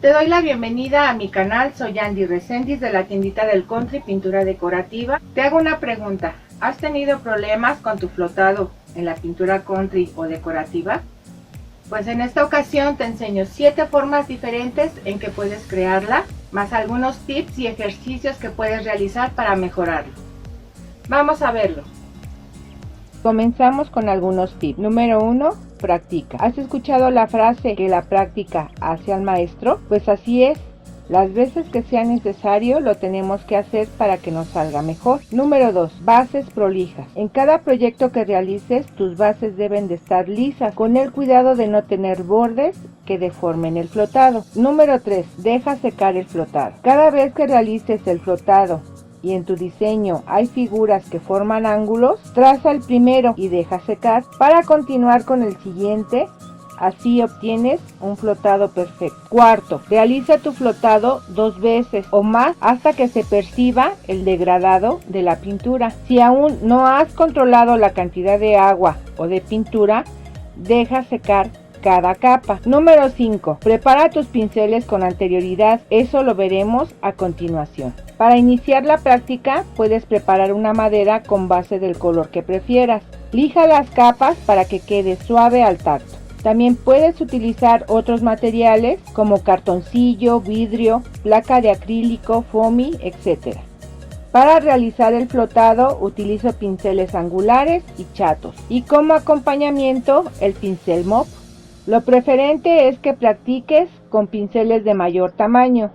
Te doy la bienvenida a mi canal, soy Andy Reséndiz de la tiendita del Country Pintura Decorativa. Te hago una pregunta, ¿has tenido problemas con tu flotado en la pintura country o decorativa? Pues en esta ocasión te enseño 7 formas diferentes en que puedes crearla, más algunos tips y ejercicios que puedes realizar para mejorarlo. Vamos a verlo. Comenzamos con algunos tips. Número 1. Practica. ¿Has escuchado la frase que la práctica hace al maestro? Pues así es. Las veces que sea necesario lo tenemos que hacer para que nos salga mejor. Número 2. Bases prolijas. En cada proyecto que realices, tus bases deben de estar lisas, con el cuidado de no tener bordes que deformen el flotado. Número 3. Deja secar el flotado. Cada vez que realices el flotado y en tu diseño hay figuras que forman ángulos, traza el primero y deja secar para continuar con el siguiente. Así obtienes un flotado perfecto. Cuarto, realiza tu flotado 2 veces o más hasta que se perciba el degradado de la pintura. Si aún no has controlado la cantidad de agua o de pintura, deja secar cada capa. Número 5. Prepara tus pinceles con anterioridad. Eso lo veremos a continuación. Para iniciar la práctica, puedes preparar una madera con base del color que prefieras. Lija las capas para que quede suave al tacto. También puedes utilizar otros materiales como cartoncillo, vidrio, placa de acrílico, foamy, etc. Para realizar el flotado utilizo pinceles angulares y chatos y como acompañamiento el pincel mop. Lo preferente es que practiques con pinceles de mayor tamaño,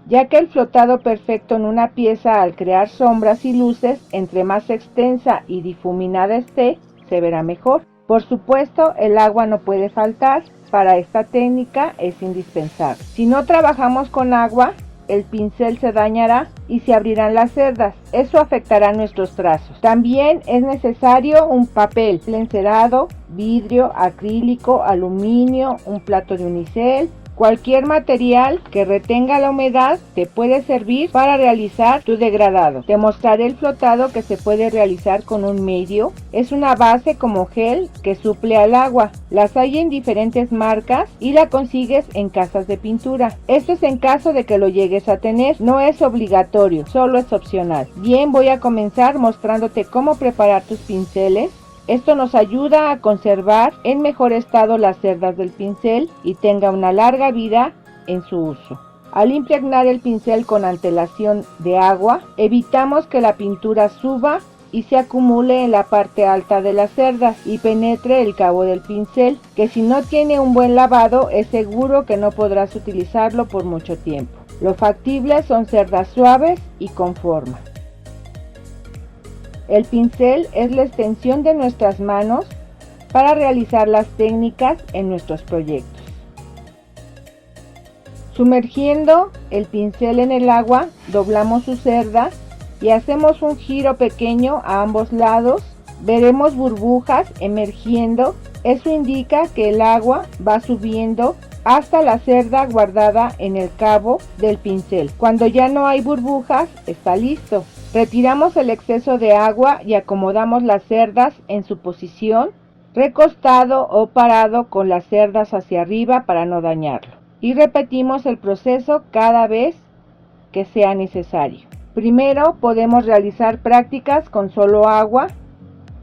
ya que el flotado perfecto en una pieza al crear sombras y luces, entre más extensa y difuminada esté, se verá mejor. Por supuesto, el agua no puede faltar, para esta técnica es indispensable. Si no trabajamos con agua, el pincel se dañará y se abrirán las cerdas. Eso afectará nuestros trazos. También es necesario un papel encerado, vidrio, acrílico, aluminio, un plato de unicel. Cualquier material que retenga la humedad te puede servir para realizar tu degradado. Te mostraré el flotado que se puede realizar con un medio. Es una base como gel que suple al agua. Las hay en diferentes marcas y la consigues en casas de pintura. Esto es en caso de que lo llegues a tener. No es obligatorio, solo es opcional. Bien, voy a comenzar mostrándote cómo preparar tus pinceles. Esto nos ayuda a conservar en mejor estado las cerdas del pincel y tenga una larga vida en su uso. Al impregnar el pincel con antelación de agua, evitamos que la pintura suba y se acumule en la parte alta de las cerdas y penetre el cabo del pincel, que si no tiene un buen lavado es seguro que no podrás utilizarlo por mucho tiempo. Lo factible son cerdas suaves y con forma. El pincel es la extensión de nuestras manos para realizar las técnicas en nuestros proyectos. Sumergiendo el pincel en el agua, doblamos su cerda y hacemos un giro pequeño a ambos lados. Veremos burbujas emergiendo. Eso indica que el agua va subiendo hasta la cerda guardada en el cabo del pincel. Cuando ya no hay burbujas, está listo. Retiramos el exceso de agua y acomodamos las cerdas en su posición, recostado o parado con las cerdas hacia arriba para no dañarlo. Y repetimos el proceso cada vez que sea necesario. Primero podemos realizar prácticas con solo agua.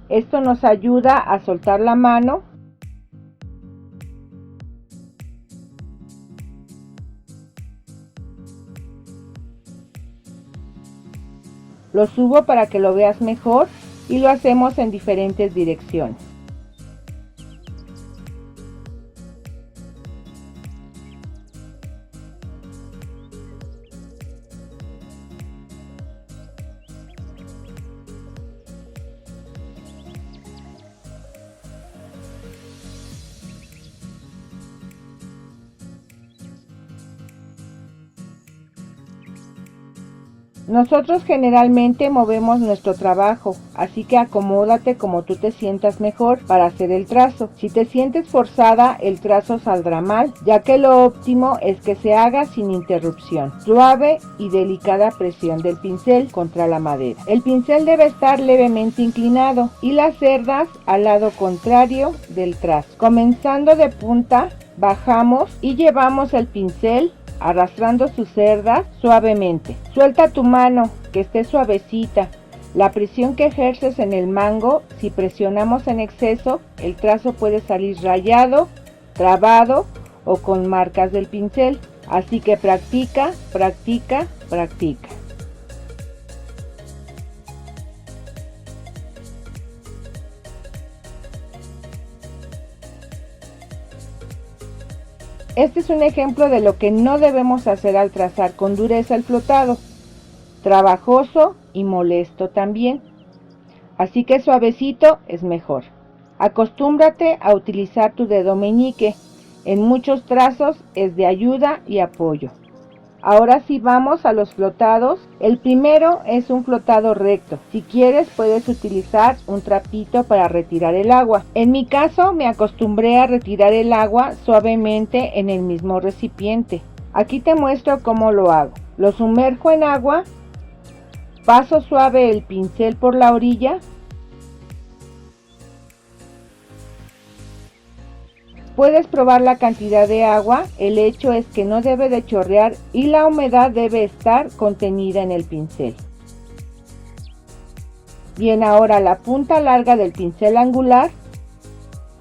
Esto nos ayuda a soltar la mano. Lo subo para que lo veas mejor y lo hacemos en diferentes direcciones. Nosotros generalmente movemos nuestro trabajo, así que acomódate como tú te sientas mejor para hacer el trazo. Si te sientes forzada, el trazo saldrá mal, ya que lo óptimo es que se haga sin interrupción. Suave y delicada presión del pincel contra la madera. El pincel debe estar levemente inclinado y las cerdas al lado contrario del trazo. Comenzando de punta, bajamos y llevamos el pincel arrastrando sus cerdas suavemente. Suelta tu mano, que esté suavecita. La presión que ejerces en el mango, si presionamos en exceso, el trazo puede salir rayado, trabado o con marcas del pincel. Así que practica, practica, practica. Este es un ejemplo de lo que no debemos hacer al trazar con dureza el flotado. Trabajoso y molesto también. Así que suavecito es mejor. Acostúmbrate a utilizar tu dedo meñique. En muchos trazos es de ayuda y apoyo. Ahora sí vamos a los flotados. El primero es un flotado recto. Si quieres puedes utilizar un trapito para retirar el agua. En mi caso me acostumbré a retirar el agua suavemente en el mismo recipiente. Aquí te muestro cómo lo hago. Lo sumerjo en agua, paso suave el pincel por la orilla. Puedes probar la cantidad de agua, el hecho es que no debe de chorrear y la humedad debe estar contenida en el pincel. Bien, ahora la punta larga del pincel angular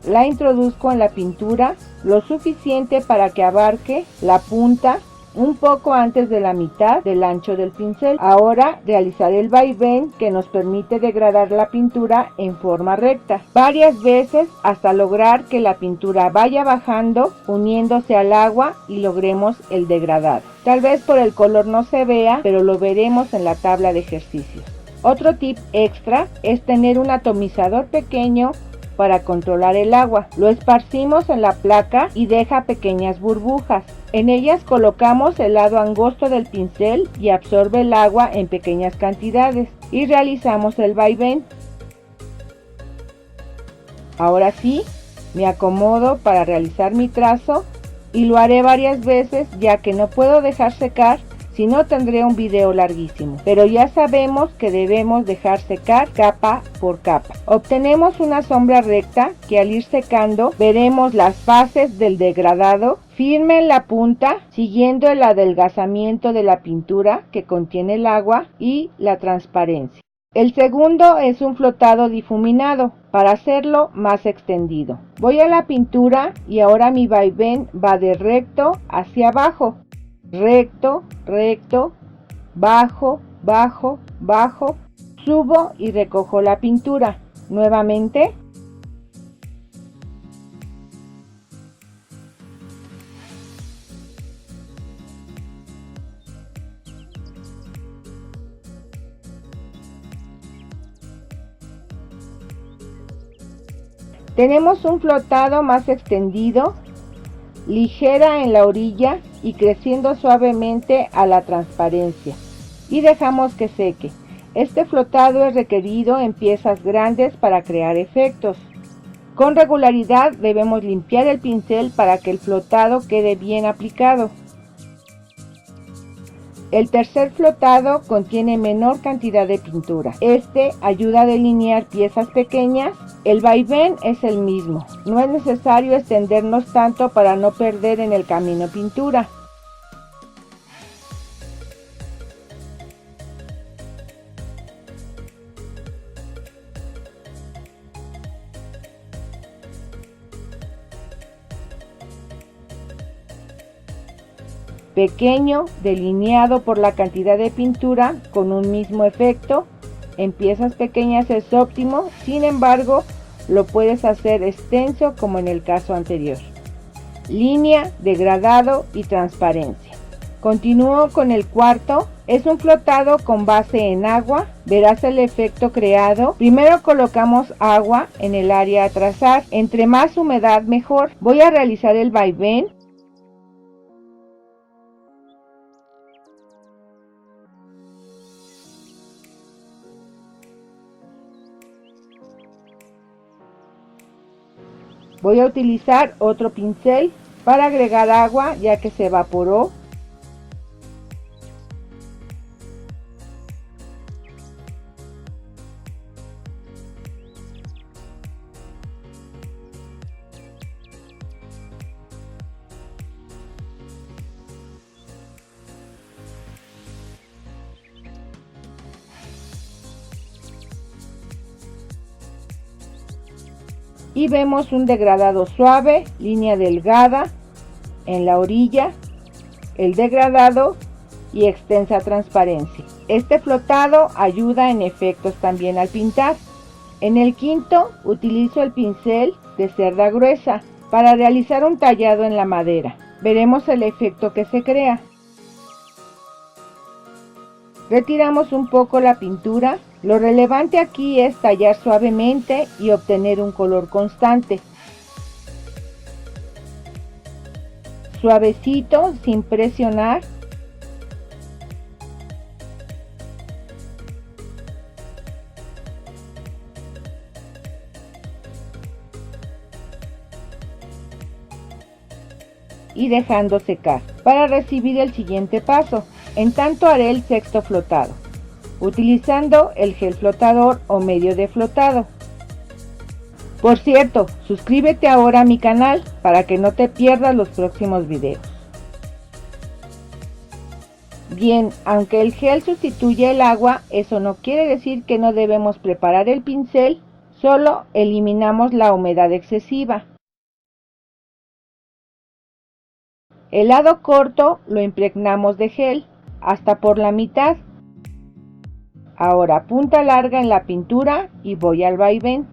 la introduzco en la pintura lo suficiente para que abarque la punta un poco antes de la mitad del ancho del pincel. Ahora realizaré el vaivén que nos permite degradar la pintura en forma recta varias veces hasta lograr que la pintura vaya bajando uniéndose al agua y logremos el degradado. Tal vez por el color no se vea, pero lo veremos en la tabla de ejercicios. Otro tip extra es tener un atomizador pequeño para controlar el agua. Lo esparcimos en la placa y deja pequeñas burbujas. En ellas colocamos el lado angosto del pincel y absorbe el agua en pequeñas cantidades y realizamos el vaivén. Ahora sí, me acomodo para realizar mi trazo y lo haré varias veces ya que no puedo dejar secar, si no tendré un video larguísimo. Pero ya sabemos que debemos dejar secar capa por capa. Obtenemos una sombra recta que al ir secando veremos las fases del degradado firme en la punta, siguiendo el adelgazamiento de la pintura que contiene el agua y la transparencia. El segundo es un flotado difuminado, para hacerlo más extendido. Voy a la pintura y ahora mi vaivén va de recto hacia abajo. Recto, recto, bajo, bajo, bajo, subo y recojo la pintura. Nuevamente. Tenemos un flotado más extendido, ligera en la orilla y creciendo suavemente a la transparencia. Y dejamos que seque. Este flotado es requerido en piezas grandes para crear efectos. Con regularidad debemos limpiar el pincel para que el flotado quede bien aplicado. El tercer flotado contiene menor cantidad de pintura. Este ayuda a delinear piezas pequeñas. El vaivén es el mismo. No es necesario extendernos tanto para no perder en el camino pintura. Pequeño, delineado por la cantidad de pintura, con un mismo efecto. En piezas pequeñas es óptimo, sin embargo, lo puedes hacer extenso como en el caso anterior. Línea, degradado y transparencia. Continúo con el cuarto. Es un flotado con base en agua. Verás el efecto creado. Primero colocamos agua en el área a trazar. Entre más humedad mejor. Voy a realizar el vaivén. Voy a utilizar otro pincel para agregar agua ya que se evaporó. y vemos un degradado suave, línea delgada en la orilla, el degradado y extensa transparencia. Este flotado ayuda en efectos también al pintar. En el quinto utilizo el pincel de cerda gruesa para realizar un tallado en la madera. Veremos el efecto que se crea. Retiramos un poco la pintura. Lo relevante aquí es tallar suavemente y obtener un color constante. Suavecito, sin presionar. Y dejando secar para recibir el siguiente paso. En tanto haré el sexto flotado, utilizando el gel flotador o medio de flotado. Por cierto, suscríbete ahora a mi canal para que no te pierdas los próximos videos. Bien, aunque el gel sustituye el agua, eso no quiere decir que no debemos preparar el pincel, solo eliminamos la humedad excesiva. El lado corto lo impregnamos de gel hasta por la mitad. Ahora punta larga en la pintura y voy al vaivén.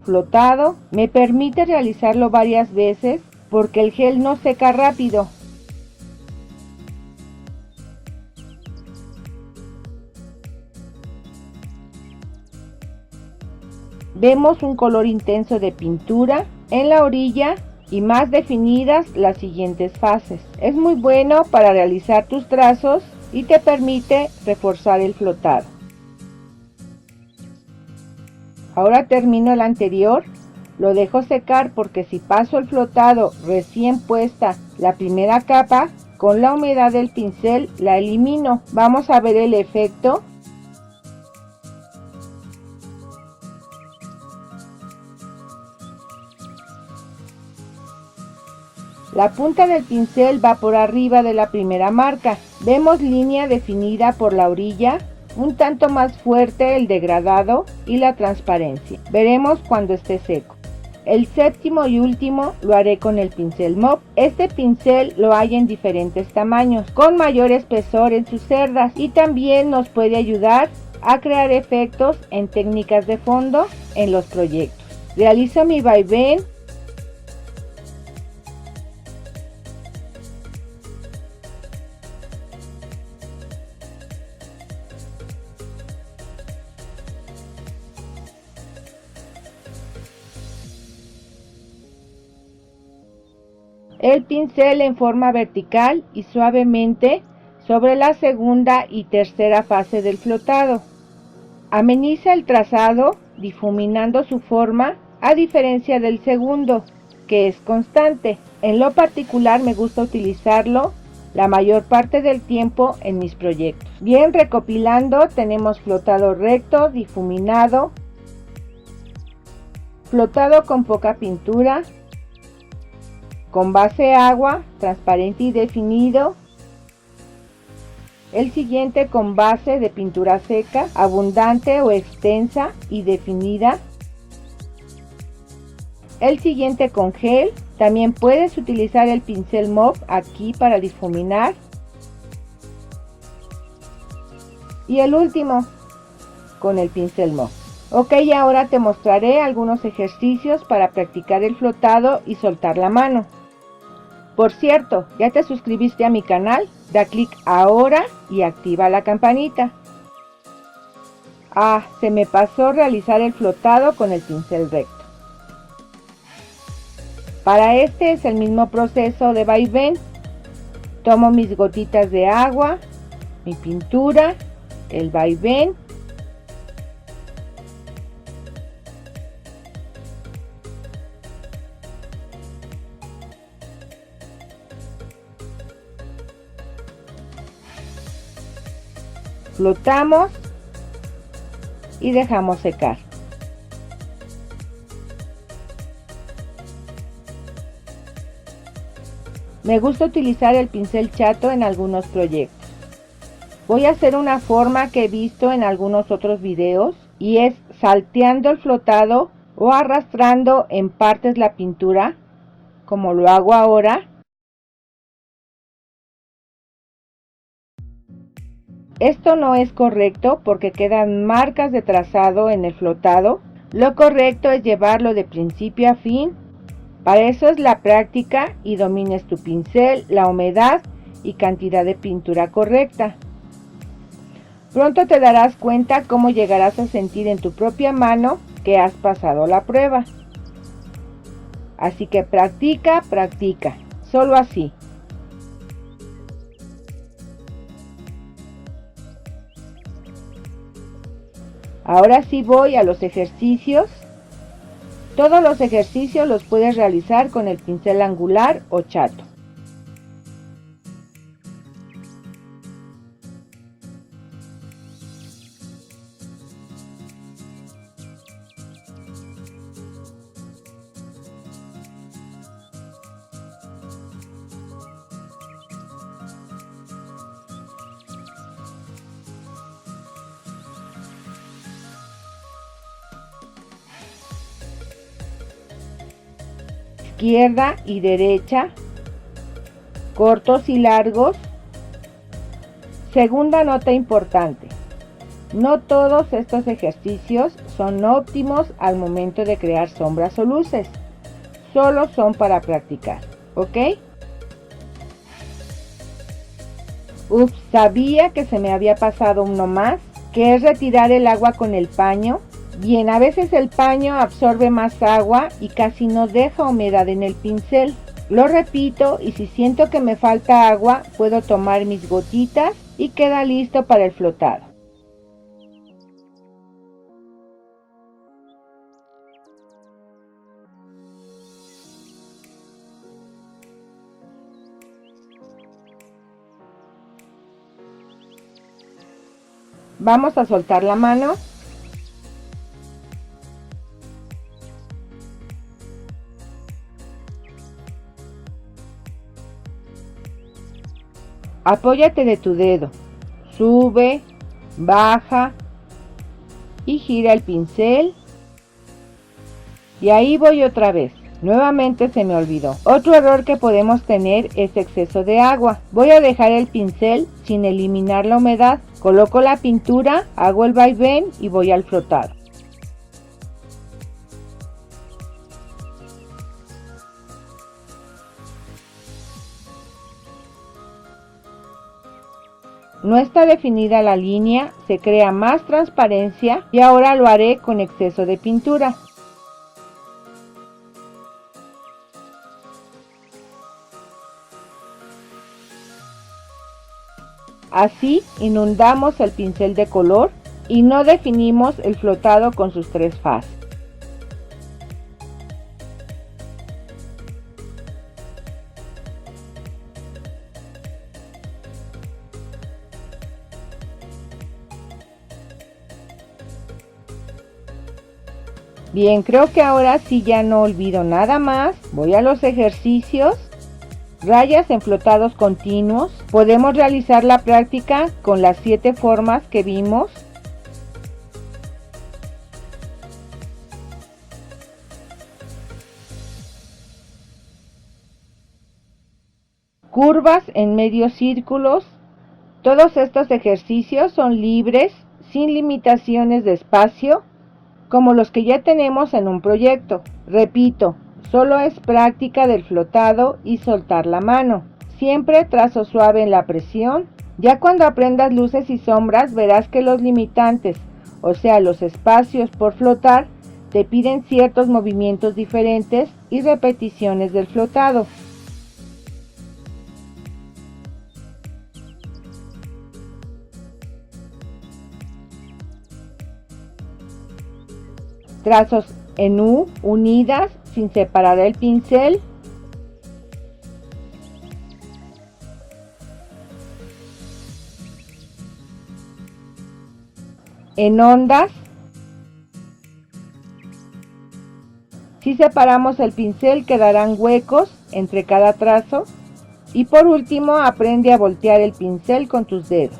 Flotado me permite realizarlo varias veces porque el gel no seca rápido. Vemos un color intenso de pintura en la orilla y más definidas las siguientes fases. Es muy bueno para realizar tus trazos y te permite reforzar el flotado. Ahora termino el anterior, lo dejo secar porque si paso el flotado recién puesta la primera capa, con la humedad del pincel la elimino. Vamos a ver el efecto. La punta del pincel va por arriba de la primera marca. Vemos línea definida por la orilla, un tanto más fuerte el degradado y la transparencia. Veremos cuando esté seco. El séptimo y último lo haré con el pincel mop. Este pincel lo hay en diferentes tamaños, con mayor espesor en sus cerdas y también nos puede ayudar a crear efectos en técnicas de fondo en los proyectos. Realizo mi vaivén. El pincel en forma vertical y suavemente sobre la segunda y tercera fase del flotado. Ameniza el trazado difuminando su forma a diferencia del segundo, que es constante. En lo particular me gusta utilizarlo la mayor parte del tiempo en mis proyectos. Bien, recopilando, tenemos flotado recto, difuminado, flotado con poca pintura, con base agua, transparente y definido. El siguiente con base de pintura seca, abundante o extensa y definida. El siguiente con gel. También puedes utilizar el pincel mop aquí para difuminar. Y el último con el pincel mop. Ok, ahora te mostraré algunos ejercicios para practicar el flotado y soltar la mano. Por cierto, ¿ya te suscribiste a mi canal? Da clic ahora y activa la campanita. Ah, se me pasó realizar el flotado con el pincel recto. Para este es el mismo proceso de vaivén. Tomo mis gotitas de agua, mi pintura, el vaivén. Flotamos y dejamos secar. Me gusta utilizar el pincel chato en algunos proyectos. Voy a hacer una forma que he visto en algunos otros videos y es salteando el flotado o arrastrando en partes la pintura, como lo hago ahora. Esto no es correcto porque quedan marcas de trazado en el flotado. Lo correcto es llevarlo de principio a fin. Para eso es la práctica y domines tu pincel, la humedad y cantidad de pintura correcta. Pronto te darás cuenta cómo llegarás a sentir en tu propia mano que has pasado la prueba. Así que practica, practica, solo así. Ahora sí voy a los ejercicios. Todos los ejercicios los puedes realizar con el pincel angular o chato. Izquierda y derecha, cortos y largos. Segunda nota importante: no todos estos ejercicios son óptimos al momento de crear sombras o luces, solo son para practicar, ¿ok? Ups, sabía que se me había pasado uno más, que es retirar el agua con el paño. Bien, a veces el paño absorbe más agua y casi no deja humedad en el pincel. Lo repito y si siento que me falta agua, puedo tomar mis gotitas y queda listo para el flotado. Vamos a soltar la mano. Apóyate de tu dedo, sube, baja y gira el pincel. Y ahí voy otra vez. Nuevamente se me olvidó. Otro error que podemos tener es exceso de agua. Voy a dejar el pincel sin eliminar la humedad. Coloco la pintura, hago el vaivén y voy al flotado. No está definida la línea, se crea más transparencia y ahora lo haré con exceso de pintura. Así inundamos el pincel de color y no definimos el flotado con sus tres fases. Bien, creo que ahora sí ya no olvido nada más. Voy a los ejercicios. Rayas en flotados continuos. Podemos realizar la práctica con las 7 formas que vimos. Curvas en medios círculos. Todos estos ejercicios son libres, sin limitaciones de espacio, como los que ya tenemos en un proyecto. Repito, solo es práctica del flotado y soltar la mano. Siempre trazo suave en la presión. Ya cuando aprendas luces y sombras verás que los limitantes, o sea los espacios por flotar, te piden ciertos movimientos diferentes y repeticiones del flotado. Trazos en U, unidas, sin separar el pincel. En ondas. Si separamos el pincel quedarán huecos entre cada trazo. Y por último, aprende a voltear el pincel con tus dedos.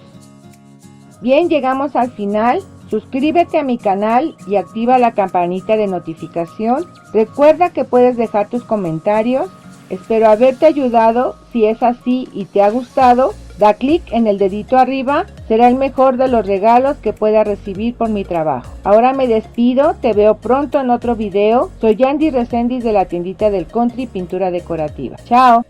Bien, llegamos al final. Suscríbete a mi canal y activa la campanita de notificación. Recuerda que puedes dejar tus comentarios. Espero haberte ayudado. Si es así y te ha gustado, da clic en el dedito arriba. Será el mejor de los regalos que puedas recibir por mi trabajo. Ahora me despido. Te veo pronto en otro video. Soy Yandy Reséndiz de la tiendita del Country Pintura Decorativa. Chao.